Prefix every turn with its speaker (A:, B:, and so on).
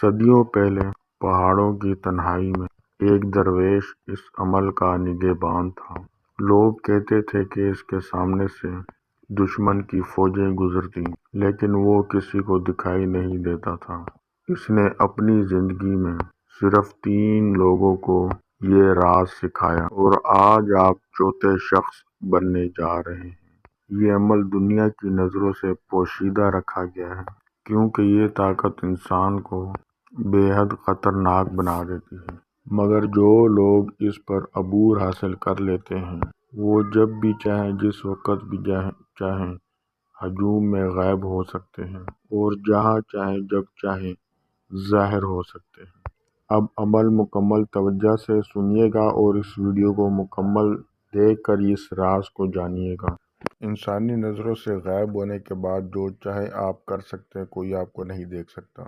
A: صدیوں پہلے پہاڑوں کی تنہائی میں ایک درویش اس عمل کا نگہبان تھا۔ لوگ کہتے تھے کہ اس کے سامنے سے دشمن کی فوجیں گزرتی، لیکن وہ کسی کو دکھائی نہیں دیتا تھا۔ اس نے اپنی زندگی میں صرف 3 لوگوں کو یہ راز سکھایا، اور آج آپ چوتھے شخص بننے جا رہے ہیں۔ یہ عمل دنیا کی نظروں سے پوشیدہ رکھا گیا ہے، کیونکہ یہ طاقت انسان کو بے حد خطرناک بنا دیتی ہے، مگر جو لوگ اس پر عبور حاصل کر لیتے ہیں وہ جب بھی چاہیں، جس وقت بھی چاہیں ہجوم میں غائب ہو سکتے ہیں، اور جہاں چاہیں جب چاہیں ظاہر ہو سکتے ہیں۔ اب عمل مکمل توجہ سے سنیے گا اور اس ویڈیو کو مکمل دیکھ کر اس راز کو جانیے گا۔ انسانی نظروں سے غائب ہونے کے بعد جو چاہے آپ کر سکتے ہیں، کوئی آپ کو نہیں دیکھ سکتا۔